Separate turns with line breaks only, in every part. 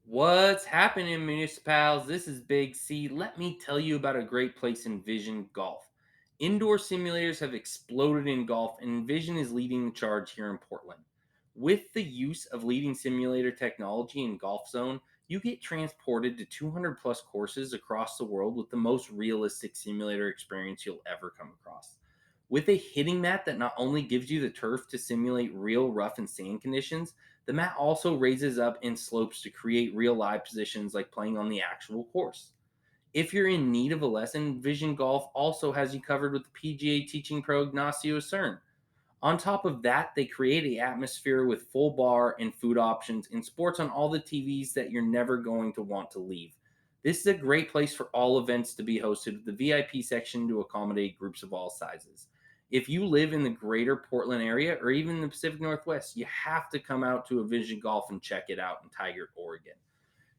What's happening, MuniciPals? This is Big C. Let me tell you about a great place in Vision Golf. Indoor simulators have exploded in golf, and Vision is leading the charge here in Portland. With the use of leading simulator technology in Golf Zone, you get transported to 200 plus courses across the world with the most realistic simulator experience you'll ever come across. With a hitting mat that not only gives you the turf to simulate real rough and sand conditions, the mat also raises up and slopes to create real live positions like playing on the actual course. If you're in need of a lesson, Vision Golf also has you covered with the PGA teaching pro Ignacio Cern. On top of that, they create an atmosphere with full bar and food options and sports on all the TVs that you're never going to want to leave. This is a great place for all events to be hosted with the VIP section to accommodate groups of all sizes. If you live in the greater Portland area or even the Pacific Northwest, you have to come out to a Vision Golf and check it out in Tigard, Oregon.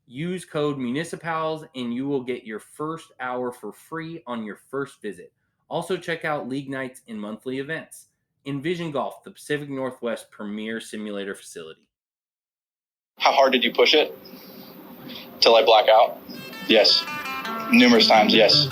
Use code MUNICIPALS and you will get your first hour for free on your first visit. Also, check out league nights and monthly events. Envision Golf, the Pacific Northwest premier simulator facility.
How hard did you push it? Till I black out? Yes. Numerous times, yes.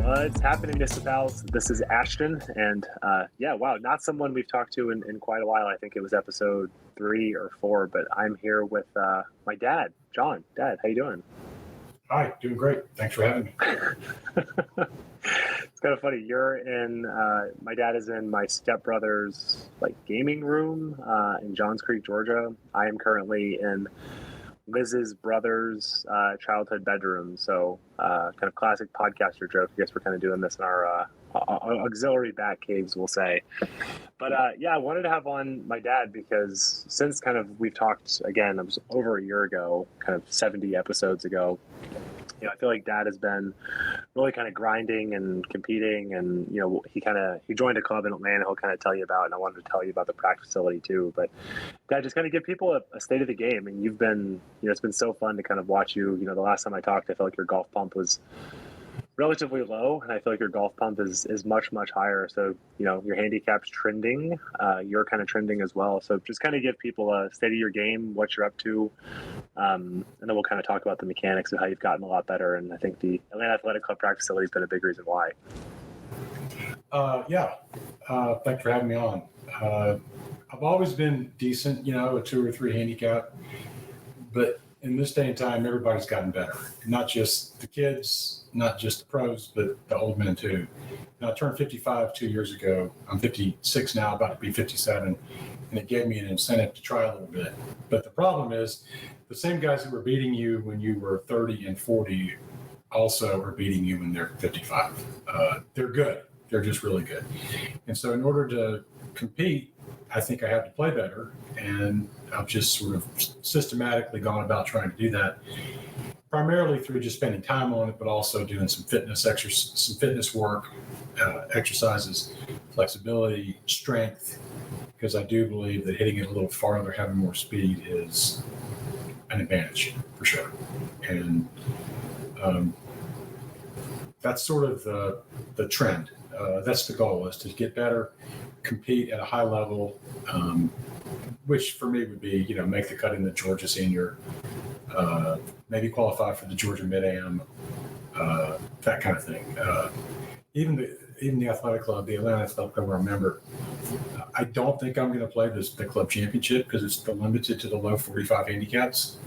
What's happening, MuniciPals? This is Ashton, and wow, not someone we've talked to in quite a while. I think it was episode 3 or 4, but I'm here with my dad, John. Dad, how you doing?
Hi, doing great. Thanks for having me.
It's kind of funny. You're in. My dad is in my stepbrother's gaming room in Johns Creek, Georgia. I am currently in Liz's brother's childhood bedroom. So kind of classic podcaster joke. I guess we're kind of doing this in our auxiliary bat caves, we'll say. But I wanted to have on my dad because since kind of we've talked again, it was over a year ago, kind of 70 episodes ago. I feel like Dad has been really kind of grinding and competing, and he joined a club in Atlanta. He'll kind of tell you about, and I wanted to tell you about the practice facility too. But Dad, just kind of give people a state of the game. And you've been, it's been so fun to kind of watch you. The last time I talked, I felt like your golf pump was relatively low, and I feel like your golf pump is much higher. So your handicap's trending, you're kind of trending as well. So just kind of give people a state of your game, what you're up to, and then we'll kind of talk about the mechanics of how you've gotten a lot better. And I think the Atlanta Athletic Club practice facility has been a big reason why.
Thanks for having me on. I've always been decent, a 2 or 3 handicap, but in this day and time, everybody's gotten better. Not just the kids, not just the pros, but the old men too. Now, I turned 55 2 years ago. I'm 56 now, about to be 57, and it gave me an incentive to try a little bit. But the problem is, the same guys that were beating you when you were 30 and 40 also are beating you when they're 55. They're good. They're just really good. And so in order to compete, I think I have to play better, and I've just sort of systematically gone about trying to do that, primarily through just spending time on it, but also doing some fitness work, exercises, flexibility, strength, because I do believe that hitting it a little farther, having more speed is an advantage for sure. And that's sort of the trend. That's the goal, is to get better, compete at a high level, which for me would be, make the cut in the Georgia Senior, maybe qualify for the Georgia Mid-Am, that kind of thing. Even the athletic club, the Atlanta Athletic Club, where I'm a member, I don't think I'm going to play the club championship because it's limited to the low 45 handicaps.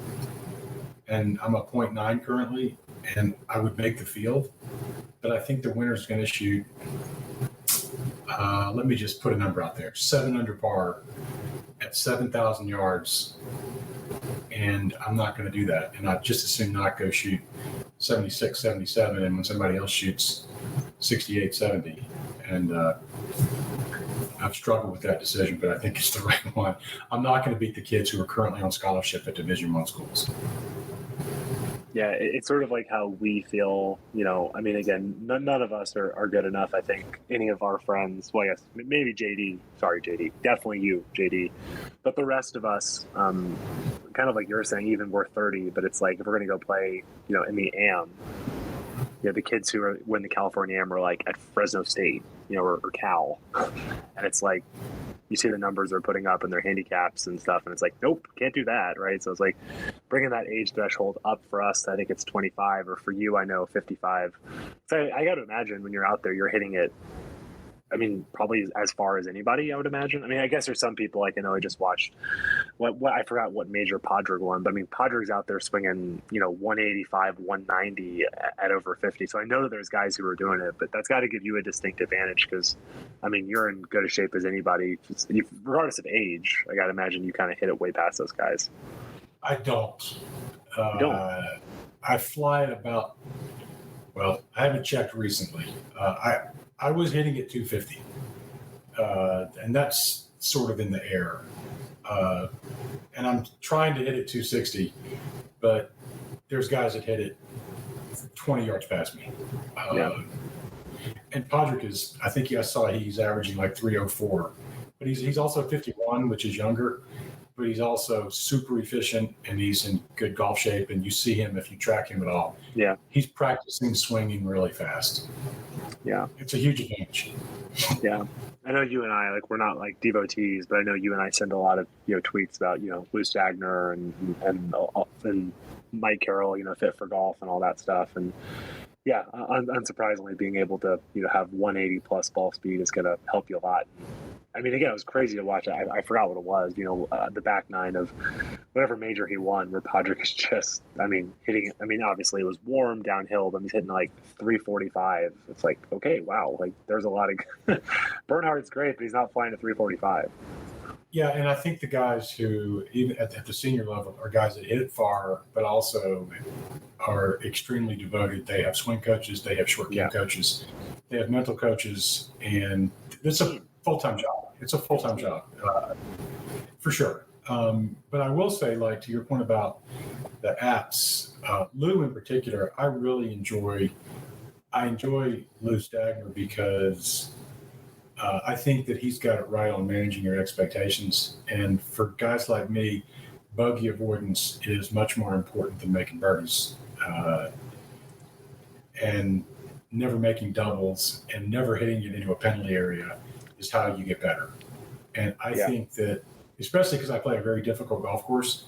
And I'm a 0.9 currently, and I would make the field. But I think the winner's going to shoot, let me just put a number out there, 7 under par at 7,000 yards. And I'm not going to do that. And I'd just as soon not go shoot 76, 77, and when somebody else shoots 68, 70. And I've struggled with that decision, but I think it's the right one. I'm not going to beat the kids who are currently on scholarship at Division I schools.
Yeah, it's sort of like how we feel, I mean, again, none of us are good enough. I think any of our friends, well, yes, maybe JD, sorry, JD, definitely you, JD, but the rest of us, kind of like you're saying, even we're 30, but it's like if we're going to go play, in the AM, the kids who win the California AM are like at Fresno State, or Cal. And it's like, you see the numbers they're putting up and their handicaps and stuff. And it's like, nope, can't do that. Right. So it's like bringing that age threshold up for us. I think it's 25, or for you, I know 55. So I got to imagine when you're out there, you're hitting it. I mean, probably as far as anybody, I would imagine. I mean, I guess there's some people, like, I know I just watched what I forgot what major Podrick won, but I mean, Podrick's out there swinging, 185, 190 at over 50. So I know that there's guys who are doing it, but that's got to give you a distinct advantage because, I mean, you're in good a shape as anybody, regardless of age. I got to imagine you kind of hit it way past those guys.
I don't.
You don't?
I fly at about, well, I haven't checked recently. I was hitting at 250, and that's sort of in the air. And I'm trying to hit it 260, but there's guys that hit it 20 yards past me. And Podrick is, I think I saw he's averaging like 304, but he's also 51, which is younger, but he's also super efficient and he's in good golf shape. And you see him if you track him at all.
Yeah.
He's practicing swinging really fast.
Yeah.
It's a huge advantage.
Yeah. I know you and I, like, we're not like devotees, but I know you and I send a lot of, tweets about, Lou Stagner and Mike Carroll, fit for golf and all that stuff. And yeah, unsurprisingly, being able to, have 180 plus ball speed is going to help you a lot. I mean, again, it was crazy to watch. I forgot what it was, the back nine of whatever major he won, where Podrick is just, hitting. I mean, obviously it was warm downhill, but he's hitting like 345. It's like, okay, wow, like there's a lot of Bernhardt's great, but he's not flying at 345.
Yeah, and I think the guys who, even at the senior level, are guys that hit it far, but also are extremely devoted. They have swing coaches, they have short game coaches, they have mental coaches, and it's a full-time job. It's a full-time job, for sure. But I will say, like, to your point about the apps, Lou in particular, I enjoy Lou Stagner because I think that he's got it right on managing your expectations. And for guys like me, bogey avoidance is much more important than making birdies. And never making doubles and never hitting it into a penalty area is how you get better. And I think that, especially because I play a very difficult golf course,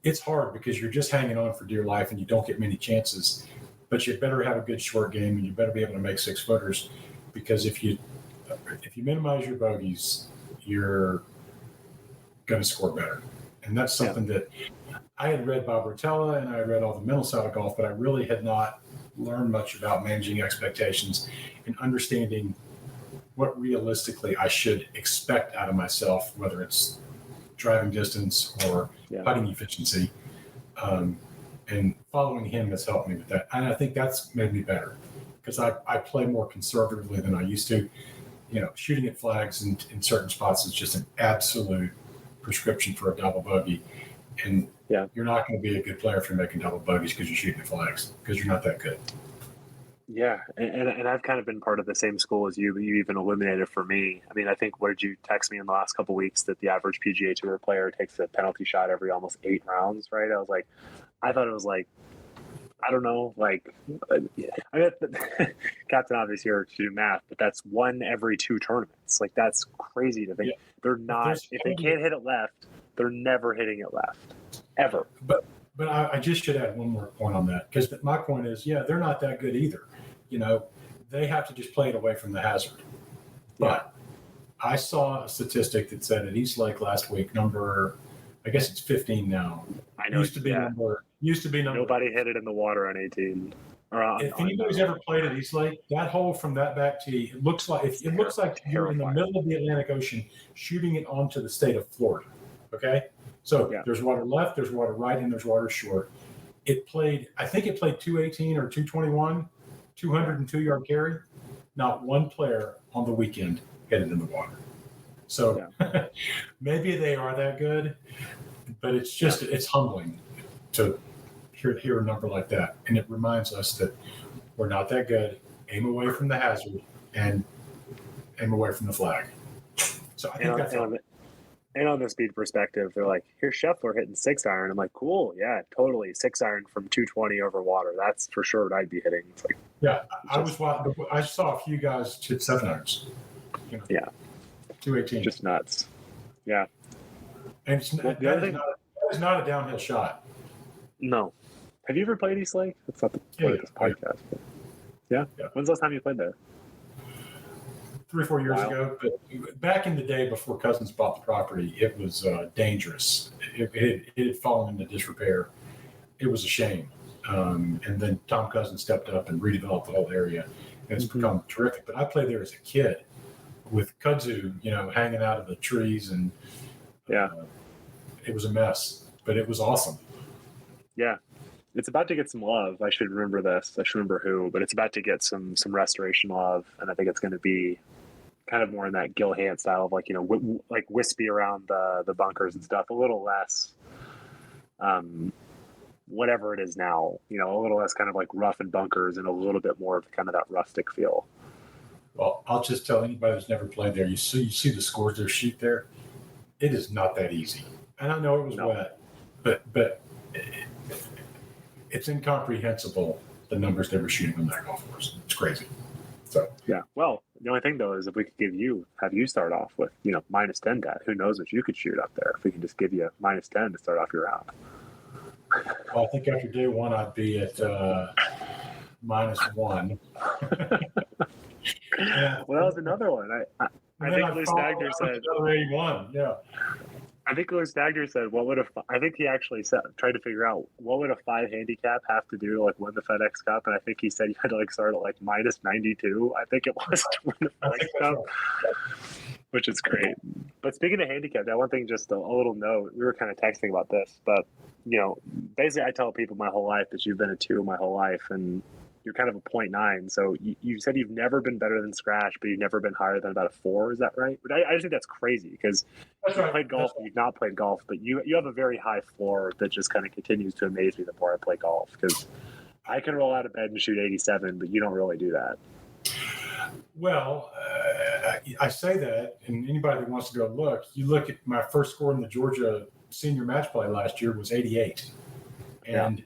it's hard because you're just hanging on for dear life and you don't get many chances. But you better have a good short game and you better be able to make 6-footers, because if you minimize your bogeys, you're going to score better. And that's something that I had read Bob Rotella and I had read all the mental side of golf, but I really had not learned much about managing expectations and understanding what realistically I should expect out of myself, whether it's driving distance or putting efficiency. And following him has helped me with that. And I think that's made me better because I play more conservatively than I used to. Shooting at flags in certain spots is just an absolute prescription for a double bogey. And you're not going to be a good player if you're making double bogeys because you're shooting at flags, because you're not that good.
Yeah, and I've kind of been part of the same school as you, but you even illuminated for me. I mean, I think, what did you text me in the last couple of weeks, that the average PGA Tour player takes a penalty shot every almost 8 rounds, right? I thought it was like, I don't know, like, I mean, Captain Obvious here to do math, but that's 1 every 2 tournaments. Like, that's crazy to think. They're not, if they can't hit it left, they're never hitting it left, ever.
But I just should add one more point on that, because my point is, they're not that good either. They have to just play it away from the hazard. But I saw a statistic that said at East Lake last week, I guess it's 15 now.
I know.
Used to be number.
Nobody hit it in the water on 18.
If anybody's ever played at East Lake, that hole from that back tee, it looks like you're in the middle of the Atlantic Ocean shooting it onto the state of Florida. Okay? So there's water left, there's water right, and there's water short. I think it played 218 or 221, 202-yard carry. Not one player on the weekend hit it in the water. So maybe they are that good, but it's just, it's humbling to hear a number like that, and it reminds us that we're not that good. Aim away from the hazard and aim away from the flag. So I think that's
and on the speed perspective, they're like, here's Scheffler hitting 6-iron. I'm like, cool, yeah, totally. 6-iron from 220 over water. That's for sure what I'd be hitting. It's like,
yeah. I saw a few guys hit 7-irons.
Yeah,
218.
Just nuts. Yeah.
And that is not a downhill shot.
No. Have you ever played East Lake? That's not the point of this podcast. But yeah? When's the last time you played there?
3 or 4 years ago. But back in the day before Cousins bought the property, it was dangerous. It had fallen into disrepair. It was a shame. And then Tom Cousins stepped up and redeveloped the whole area. And it's become terrific. But I played there as a kid with kudzu, hanging out of the trees. And it was a mess. But it was awesome.
Yeah. It's about to get some love. I should remember this. I should remember who, but it's about to get some restoration love, and I think it's going to be kind of more in that Gil Hanse style of like wispy around the bunkers and stuff. A little less, whatever it is now. A little less kind of like rough and bunkers, and a little bit more of kind of that rustic feel.
Well, I'll just tell anybody who's never played there. You see the scores they're shooting there. It is not that easy, and I know it was wet, but. It's incomprehensible the numbers they were shooting on that golf course. It's crazy. So
yeah. Well, the only thing though is if we could have you start off with -10 dad. Who knows what you could shoot up there? If we can just give you -10 to start off your round.
Well, I think after day one I'd be at -1.
Well, that was another one. I think Lou Stagner said
81. Yeah.
I think Lou Stagner said, I think he actually tried to figure out what would a 5 handicap have to do to like win the FedEx Cup, and I think he said you had to like start at like -92. I think it was to win the FedEx Cup, which is great. But speaking of handicap, that one thing, just a little note. We were kind of texting about this, but basically, I tell people my whole life that you've been a 2 my whole life, and you're kind of a 0.9. So you said you've never been better than scratch, but you've never been higher than about a 4. Is that right? But I just think that's crazy because you've played golf, you've not played golf, but you have a very high floor that just kind of continues to amaze me the more I play golf, because I can roll out of bed and shoot 87, but you don't really do that.
Well, I say that, and anybody that wants to go look, you look at my first score in the Georgia senior match play last year was 88. And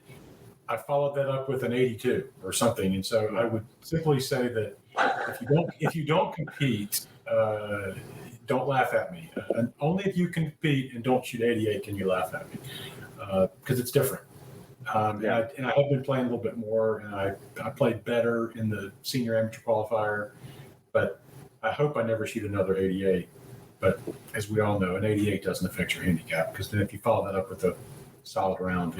I followed that up with an 82 or something. And so I would simply say that if you don't compete, don't laugh at me. And only if you compete and don't shoot 88 can you laugh at me, because it's different. And I have been playing a little bit more, and I played better in the senior amateur qualifier, but I hope I never shoot another 88. But as we all know, an 88 doesn't affect your handicap, because then if you follow that up with a solid round,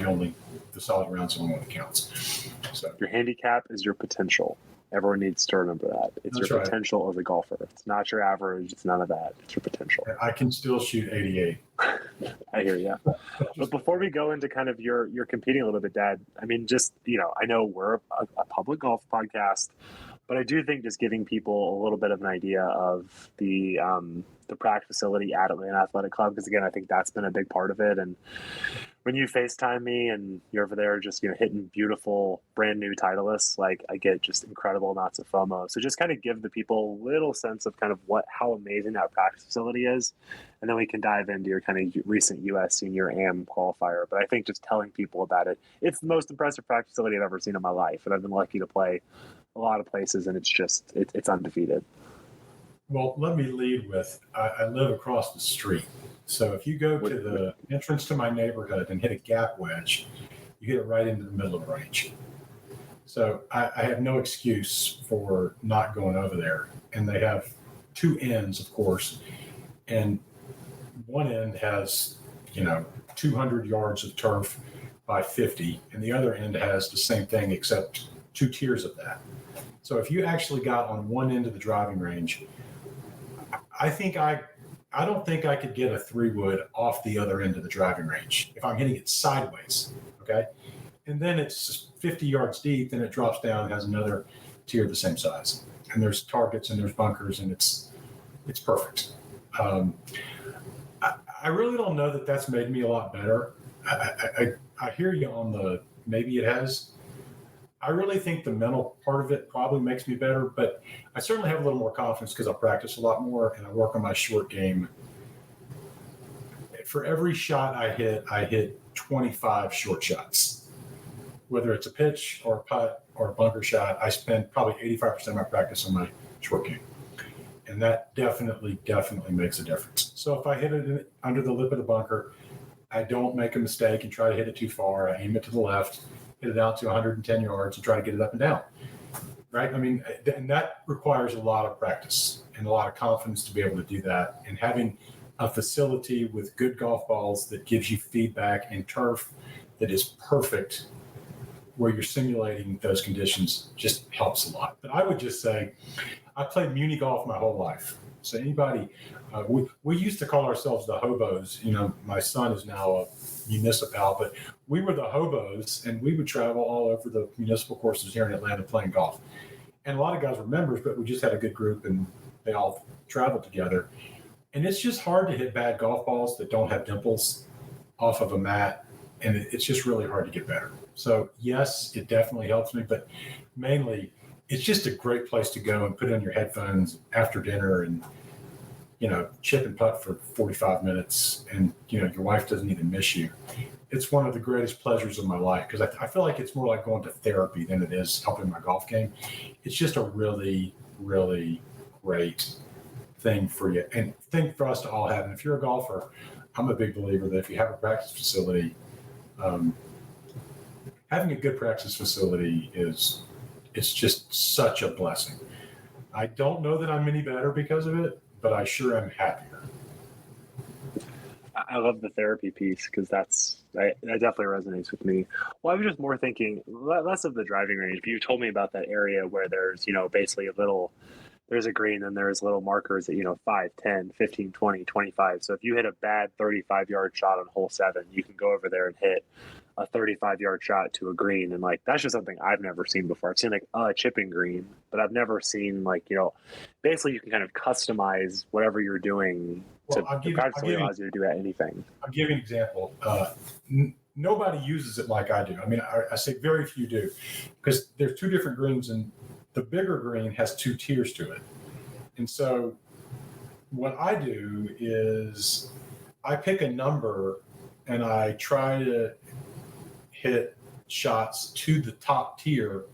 the solid round's the only one that counts. So
your handicap is your potential. Everyone needs to remember that. It's your potential as a golfer. It's not your average. It's none of that. It's your potential.
I can still shoot 88.
I hear you. But before we go into kind of your competing a little bit, Dad, I mean, just, I know we're a public golf podcast, but I do think just giving people a little bit of an idea of the practice facility at Atlanta Athletic Club, because again, I think that's been a big part of it. And when you FaceTime me and you're over there just hitting beautiful brand new Titleists, like I get just incredible amounts of FOMO. So just kind of give the people a little sense of kind of how amazing that practice facility is, and then we can dive into your kind of recent U.S. Senior AM qualifier. But I think just telling people about it, it's the most impressive practice facility I've ever seen in my life, and I've been lucky to play a lot of places, and it's undefeated.
Well, let me lead with, I live across the street. So if you go to the entrance to my neighborhood and hit a gap wedge, you hit it right into the middle of the range. So I have no excuse for not going over there. And they have 2 ends, of course. And one end has, 200 yards of turf by 50. And the other end has the same thing, except 2 tiers of that. So if you actually got on one end of the driving range, I don't think I could get a 3-wood off the other end of the driving range if I'm hitting it sideways, okay? And then it's 50 yards deep, then it drops down and has another tier the same size. And there's targets and there's bunkers, and it's perfect. I really don't know that that's made me a lot better. I hear you on maybe it has. I really think the mental part of it probably makes me better, but I certainly have a little more confidence because I practice a lot more and I work on my short game. For every shot I hit 25 short shots. Whether it's a pitch or a putt or a bunker shot, I spend probably 85% of my practice on my short game. And that definitely makes a difference. So if I hit it under the lip of the bunker, I don't make a mistake and try to hit it too far. I aim it to the left, hit it out to 110 yards and try to get it up and down. Right? I mean, and that requires a lot of practice and a lot of confidence to be able to do that. And having a facility with good golf balls that gives you feedback and turf that is perfect where you're simulating those conditions just helps a lot. But I would just say I played muni golf my whole life. So anybody, we used to call ourselves the hobos. You know, my son is now a MuniciPal, but we were the hobos, and we would travel all over the municipal courses here in Atlanta playing golf. And a lot of guys were members, but we just had a good group, and they all traveled together. And it's just hard to hit bad golf balls that don't have dimples off of a mat, and it's just really hard to get better. So yes, it definitely helps me, but mainly it's just a great place to go and put on your headphones after dinner and, you know, chip and putt for 45 minutes and, you know, your wife doesn't even miss you. It's one of the greatest pleasures of my life because I feel like it's more like going to therapy than it is helping my golf game. It's just a really, really great thing for you and thing for us to all have. And if you're a golfer, I'm a big believer that if you have a practice facility, having a good practice facility it's just such a blessing. I don't know that I'm any better because of it, but I sure am happier.
I love the therapy piece because that definitely resonates with me. Well, I was just more thinking less of the driving range. But you told me about that area where there's, you know, basically there's a green and there's little markers at, you know, 5, 10, 15, 20, 25. So if you hit a bad 35-yard shot on hole 7, you can go over there and hit a 35-yard shot to a green. And like, that's just something I've never seen before. I've seen like a chipping green, but I've never seen like, you know, basically you can kind of customize whatever you're doing to practically allows you to do anything.
I'll give you an example. Nobody uses it like I do. I mean, I say very few do because there's 2 different greens and the bigger green has 2 tiers to it. And so what I do is I pick a number and I try to hit shots to the top tier.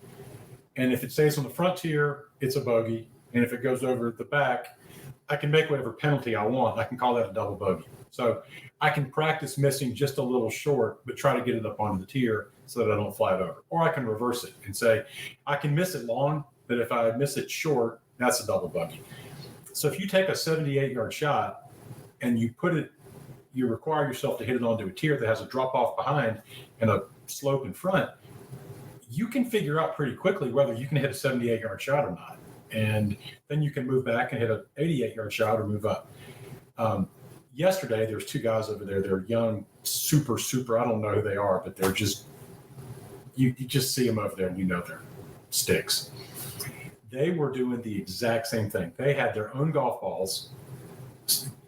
And if it stays on the front tier, it's a bogey. And if it goes over the back, I can make whatever penalty I want. I can call that a double bogey. So I can practice missing just a little short, but try to get it up onto the tier so that I don't fly it over. Or I can reverse it and say, I can miss it long, but if I miss it short, that's a double bogey. So if you take a 78-yard shot and you require yourself to hit it onto a tier that has a drop off behind and a slope in front, you can figure out pretty quickly whether you can hit a 78-yard shot or not. And then you can move back and hit an 88-yard shot or move up. Yesterday, there's 2 guys over there. They're young, super, I don't know who they are, but they're just, you just see them over there and you know they're sticks. They were doing the exact same thing. They had their own golf balls.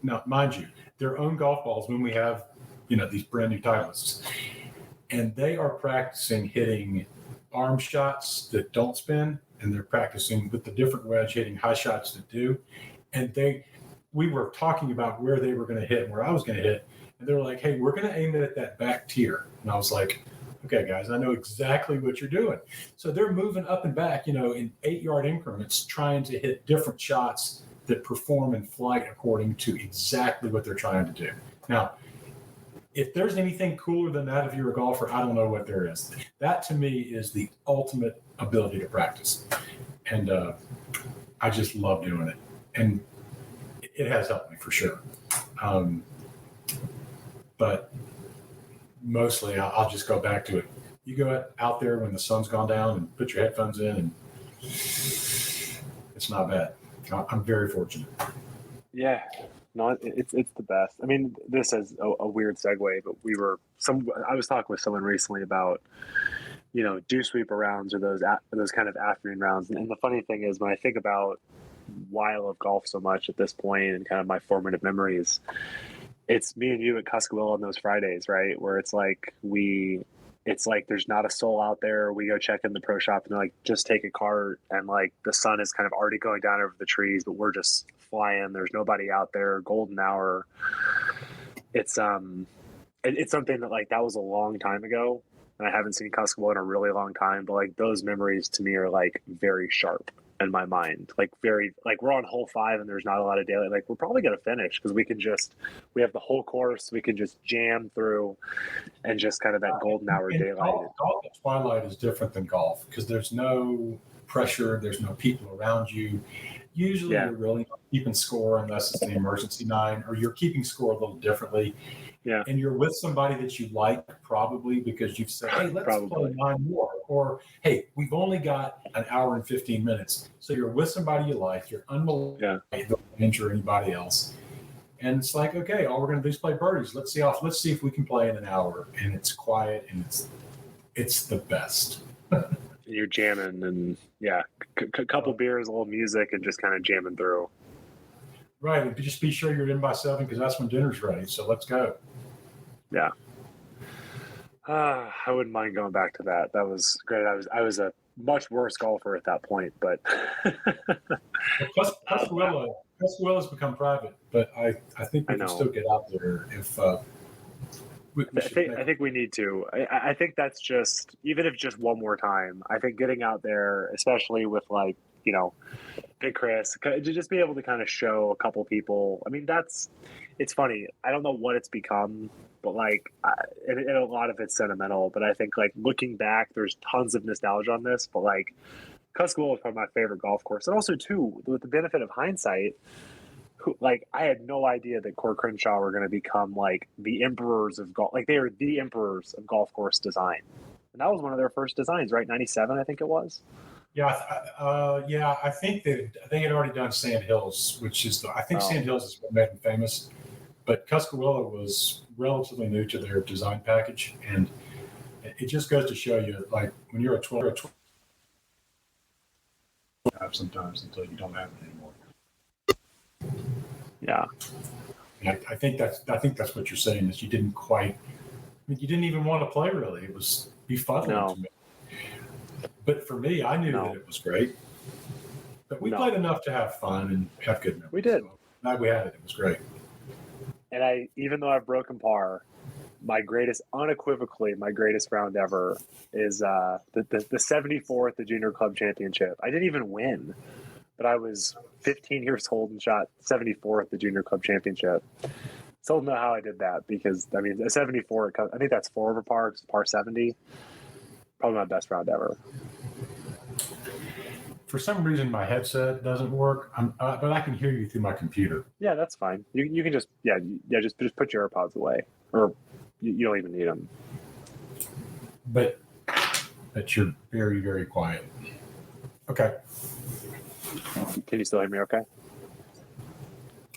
Now, mind you, their own golf balls when we have, you know, these brand new Titleists. And they are practicing hitting arm shots that don't spin, and they're practicing with the different wedge hitting high shots that do. And we were talking about where they were going to hit and where I was going to hit. And they were like, hey, we're going to aim it at that back tier. And I was like, okay, guys, I know exactly what you're doing. So they're moving up and back, you know, in 8-yard increments, trying to hit different shots that perform in flight according to exactly what they're trying to do. Now, if there's anything cooler than that, if you're a golfer, I don't know what there is. That to me is the ultimate ability to practice. And I just love doing it. And it has helped me for sure. But mostly I'll just go back to it. You go out there when the sun's gone down and put your headphones in, and it's not bad. I'm very fortunate.
Yeah, no, it's the best. I mean, this is a weird segue, but I was talking with someone recently about, you know, dew sweeper rounds or those kind of afternoon rounds. And the funny thing is, when I think about why I love golf so much at this point and kind of my formative memories, it's me and you at Cuscavel on those Fridays, right? Where it's like it's like there's not a soul out there. We go check in the pro shop and they're like, just take a cart, and like the sun is kind of already going down over the trees, but we're just flying. There's nobody out there. Golden hour. It's it's something that like that was a long time ago, and I haven't seen Cuskable in a really long time. But like those memories to me are like very sharp in my mind. Like very like we're on hole 5 and there's not a lot of daylight. Like we're probably gonna finish because we have the whole course. We can just jam through, and just kind of that golden hour
And
daylight.
golf at twilight is different than golf because there's no pressure, there's no people around you. Usually, you're really not keeping score unless it's an emergency 9, or you're keeping score a little differently.
Yeah.
And you're with somebody that you like, probably because you've said, hey, let's play 9 more. Or, hey, we've only got an hour and 15 minutes. So you're with somebody you like, you're unbelievable, don't injure anybody else. And it's like, okay, all we're going to do is play birdies. Let's see if we can play in an hour. And it's quiet and it's the best.
You're jamming and couple beers, a little music, and just kind of jamming through.
Right, and just be sure you're in by 7 because that's when dinner's ready. So let's go.
Yeah. I wouldn't mind going back to that. That was great. I was a much worse golfer at that point, but
Tuscarawas become private, but I think we can still get out there if.
I think we need to. I think that's just, even if just one more time, I think getting out there, especially with like, Big Chris, to just be able to kind of show a couple people. I mean, it's funny. I don't know what it's become, but like, and a lot of it's sentimental, but I think like looking back, there's tons of nostalgia on this, but like Cuskable is probably my favorite golf course. And also too, with the benefit of hindsight, like I had no idea that Core Crenshaw were going to become like the emperors of golf. Like they were the emperors of golf course design, and that was one of their first designs, right? 97, I think it was.
Yeah, I think they had already done Sand Hills, which is Sand Hills is what made them famous, but Tuscarora was relatively new to their design package, and it just goes to show you, like when you're a 12, sometimes until you don't have it anymore.
Yeah,
I think that's what you're saying is you didn't quite. I mean, you didn't even want to play really. It was befuddling to me. But for me, I knew that it was great. But we played enough to have fun and have good memories.
We did.
So glad we had it. It was great.
And even though I've broken par, unequivocally, my greatest round ever is the 74th, the Junior Club Championship. I didn't even win, but I was 15 years old and shot 74th, the Junior Club Championship. Still don't know how I did that because, I mean, a 74, I think that's 4 over par, it's par 70. Probably my best round ever.
For some reason, my headset doesn't work, but I can hear you through my computer.
Yeah, that's fine. You can just just put your AirPods away, or you don't even need them.
But you're very, very quiet. Okay.
Can you still hear me? Okay.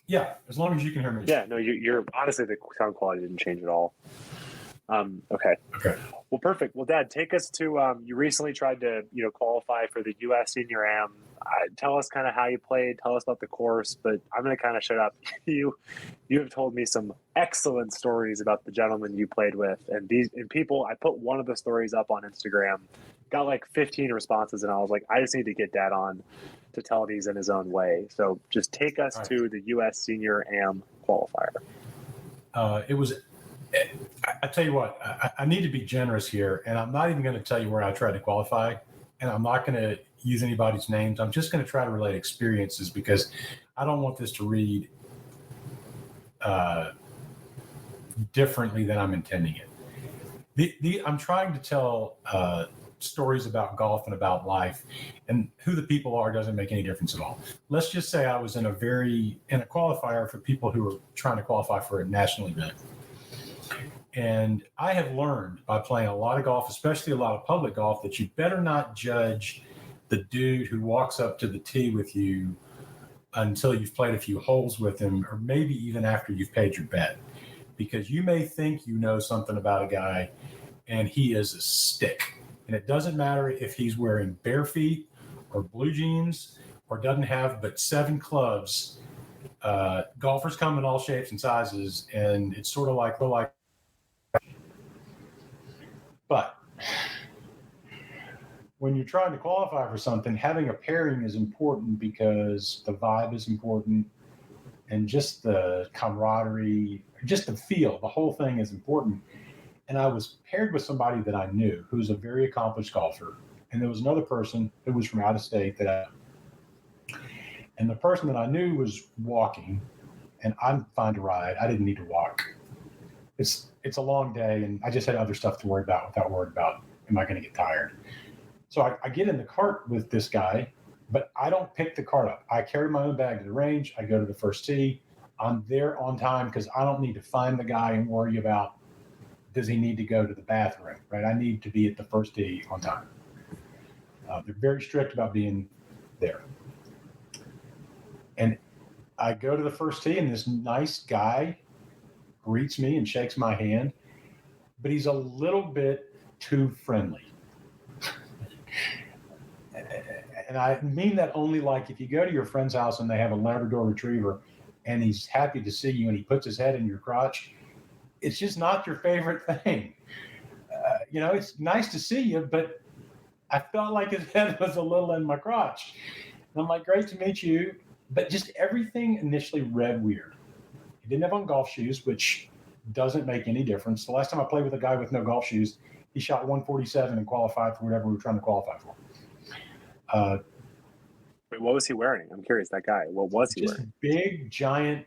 Yeah, as long as you can hear me.
Yeah, no, you're honestly, the sound quality didn't change at all. Okay. Well, perfect. Well, Dad, take us to, you recently tried to, qualify for the U.S. Senior Am. Tell us kind of how you played. Tell us about the course, but I'm going to kind of shut up. You have told me some excellent stories about the gentleman you played with, and people. I put one of the stories up on Instagram, got like 15 responses, and I was like, I just need to get Dad on to tell these in his own way. So just take us to the U.S. Senior Am qualifier.
It was. I tell you what, I need to be generous here, and I'm not even going to tell you where I tried to qualify, and I'm not going to use anybody's names. I'm just going to try to relate experiences because I don't want this to read differently than I'm intending it. I'm trying to tell stories about golf and about life, and who the people are doesn't make any difference at all. Let's just say I was in a qualifier for people who are trying to qualify for a national event. And I have learned by playing a lot of golf, especially a lot of public golf, that you better not judge the dude who walks up to the tee with you until you've played a few holes with him, or maybe even after you've paid your bet. Because you may think you know something about a guy, and he is a stick. And it doesn't matter if he's wearing bare feet or blue jeans or doesn't have but 7 clubs. Golfers come in all shapes and sizes, and it's sort of like. But when you're trying to qualify for something, having a pairing is important because the vibe is important and just the camaraderie, just the feel, the whole thing is important. And I was paired with somebody that I knew who's a very accomplished golfer. And there was another person who was from out of state and the person that I knew was walking, and I'm fine to ride. I didn't need to walk. It's a long day, and I just had other stuff to worry about without worried about, am I going to get tired? So I get in the cart with this guy, but I don't pick the cart up. I carry my own bag to the range. I go to the first tee. I'm there on time because I don't need to find the guy and worry about, does he need to go to the bathroom, right? I need to be at the first tee on time. They're very strict about being there. And I go to the first tee, and this nice guy greets me and shakes my hand, but he's a little bit too friendly. And I mean that only like if you go to your friend's house and they have a Labrador Retriever and he's happy to see you and he puts his head in your crotch, it's just not your favorite thing. It's nice to see you, but I felt like his head was a little in my crotch. And I'm like, great to meet you. But just everything initially read weird. He didn't have on golf shoes, which doesn't make any difference. The last time I played with a guy with no golf shoes, he shot 147 and qualified for whatever we were trying to qualify for.
Wait, what was he wearing? I'm curious, that guy. What was he wearing?
Just big, giant,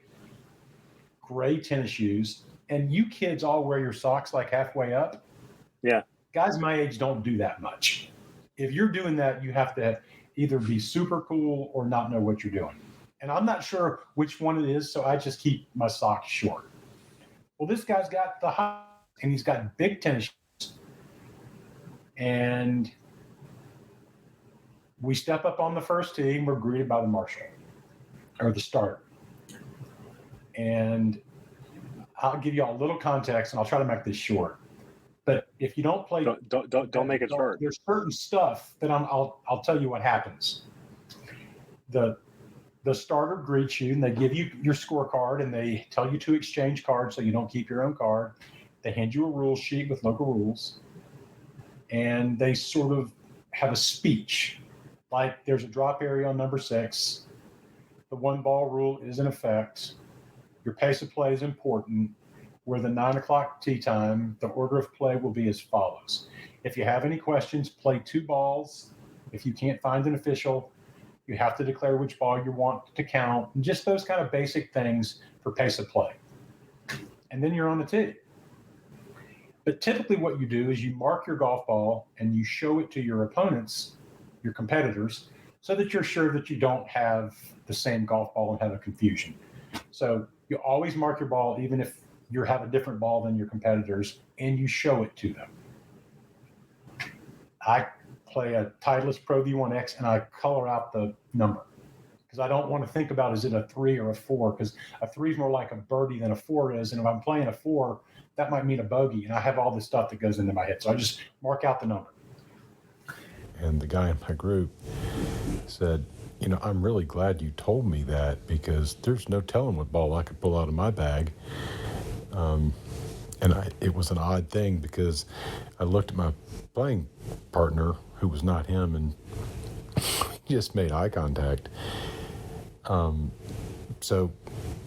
gray tennis shoes. And you kids all wear your socks like halfway up.
Yeah.
Guys my age don't do that much. If you're doing that, you have to either be super cool or not know what you're doing. And I'm not sure which one it is, so I just keep my socks short. Well, this guy's got the high, and he's got big tennis shoes. And we step up on the first tee, and we're greeted by the marshal, or the starter. And I'll give you all a little context, and I'll try to make this short. But if you don't play,
don't make it short.
There's certain stuff that I'll tell you what happens. The starter greets you, and they give you your scorecard, and they tell you to exchange cards so you don't keep your own card. They hand you a rule sheet with local rules, and they sort of have a speech. Like, there's a drop area on number 6. The one ball rule is in effect. Your pace of play is important. We're the 9 o'clock tee time. The order of play will be as follows. If you have any questions, play 2 balls. If you can't find an official, you have to declare which ball you want to count, and just those kind of basic things for pace of play. And then you're on the tee. But typically what you do is you mark your golf ball and you show it to your opponents, your competitors, so that you're sure that you don't have the same golf ball and have a confusion. So you always mark your ball, even if you have a different ball than your competitors, and you show it to them. I play a Titleist Pro V1X, and I color out the number because I don't want to think about, is it a 3 or a 4? Because a 3 is more like a birdie than a 4 is. And if I'm playing a 4, that might mean a bogey. And I have all this stuff that goes into my head. So I just mark out the number.
And the guy in my group said, I'm really glad you told me that because there's no telling what ball I could pull out of my bag. It was an odd thing because I looked at my playing partner, who was not him, and he just made eye contact. So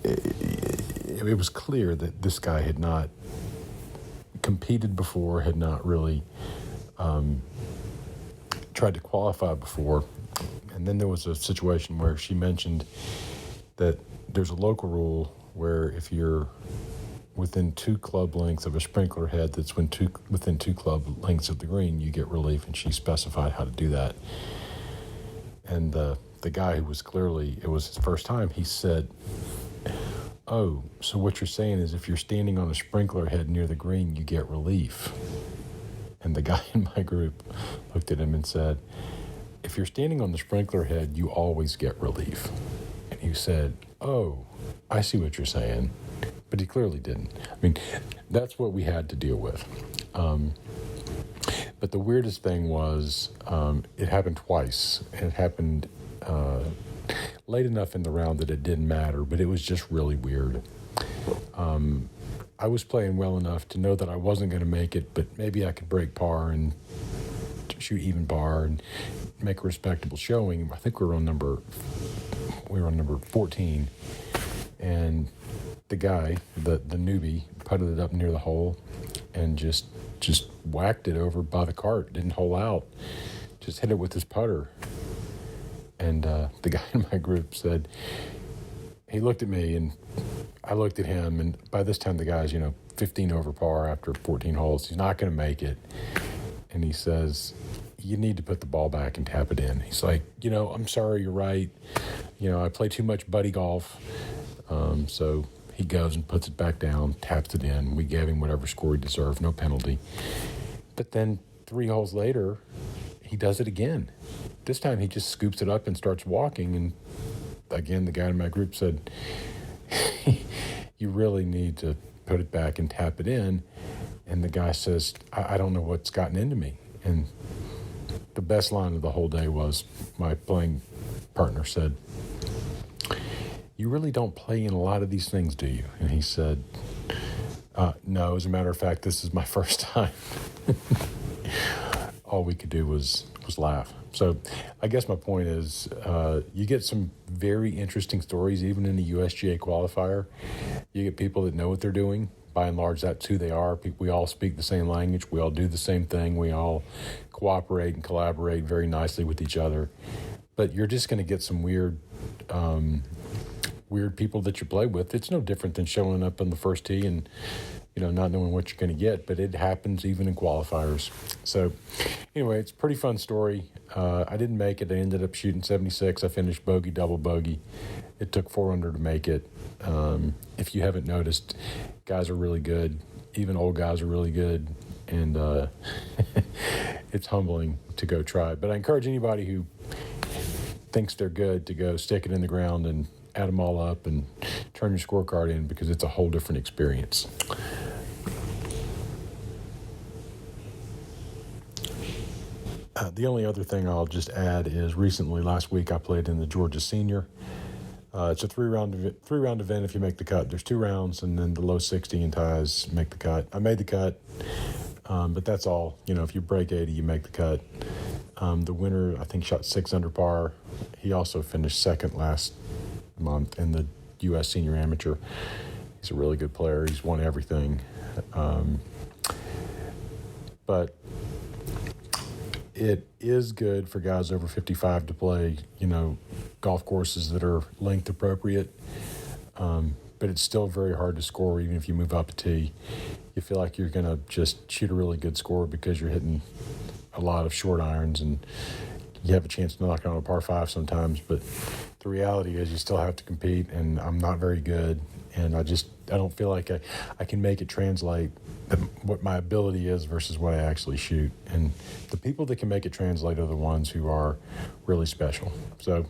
it was clear that this guy had not competed before, had not really tried to qualify before. And then there was a situation where she mentioned that there's a local rule where if you're within 2 club lengths of a sprinkler head that's within 2 club lengths of the green, you get relief, and she specified how to do that. And the guy who was clearly, it was his first time, he said, "Oh, so what you're saying is if you're standing on a sprinkler head near the green, you get relief." And the guy in my group looked at him and said, "If you're standing on the sprinkler head, you always get relief." And he said, "Oh, I see what you're saying." But he clearly didn't. I mean, that's what we had to deal with. But the weirdest thing was it happened twice. It happened late enough in the round that it didn't matter, but it was just really weird. I was playing well enough to know that I wasn't going to make it, but maybe I could break par and shoot even par and make a respectable showing. I think we were on number 14, and the guy, the newbie, putted it up near the hole and just whacked it over by the cart. Didn't hole out, just hit it with his putter. And the guy in my group said, he looked at me and I looked at him, and by this time the guy's 15 over par after 14 holes. He's not going to make it. And he says, you need to put the ball back and tap it in. He's like, I'm sorry, you're right. I play too much buddy golf. So he goes and puts it back down, taps it in. We gave him whatever score he deserved, no penalty. But then 3 holes later, he does it again. This time he just scoops it up and starts walking. And again, the guy in my group said, you really need to put it back and tap it in. And the guy says, I don't know what's gotten into me. And the best line of the whole day was, my playing partner said, you really don't play in a lot of these things, do you? And he said, no, as a matter of fact, this is my first time. All we could do was laugh. So I guess my point is, you get some very interesting stories, even in the USGA qualifier. You get people that know what they're doing. By and large, that's who they are. We all speak the same language. We all do the same thing. We all cooperate and collaborate very nicely with each other. But you're just going to get some weird people that you play with. It's no different than showing up on the first tee and not knowing what you're going to get, but it happens even in qualifiers. So anyway, it's a pretty fun story. I didn't make it. I ended up shooting 76. I finished bogey, double bogey. It took 4 under to make it. If you haven't noticed, guys are really good. Even old guys are really good. And it's humbling to go try. But I encourage anybody who thinks they're good to go stick it in the ground and add them all up and turn your scorecard in, because it's a whole different experience. The only other thing I'll just add is recently, last week, I played in the Georgia Senior. It's a three-round event if you make the cut. There's 2 rounds, and then the low 60 in ties make the cut. I made the cut, but that's all. If you break 80, you make the cut. The winner, I think, shot 6 under par. He also finished second last month in the U.S. Senior Amateur. He's a really good player. He's won everything. But it is good for guys over 55 to play, golf courses that are length appropriate. But it's still very hard to score even if you move up a tee. You feel like you're going to just shoot a really good score because you're hitting a lot of short irons and you have a chance to knock on a par 5 sometimes. But the reality is you still have to compete, and I'm not very good. And I don't feel like I can make it translate what my ability is versus what I actually shoot. And the people that can make it translate are the ones who are really special. So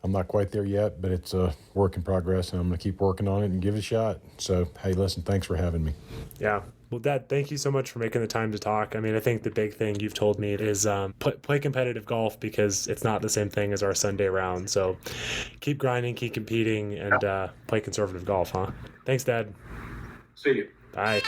I'm not quite there yet, but it's a work in progress, and I'm going to keep working on it and give it a shot. So, hey, listen, thanks for having me.
Yeah. Well, Dad, thank you so much for making the time to talk. I mean, I think the big thing you've told me is play competitive golf, because it's not the same thing as our Sunday round. So keep grinding, keep competing, and play conservative golf, huh? Thanks, Dad.
See you.
Bye.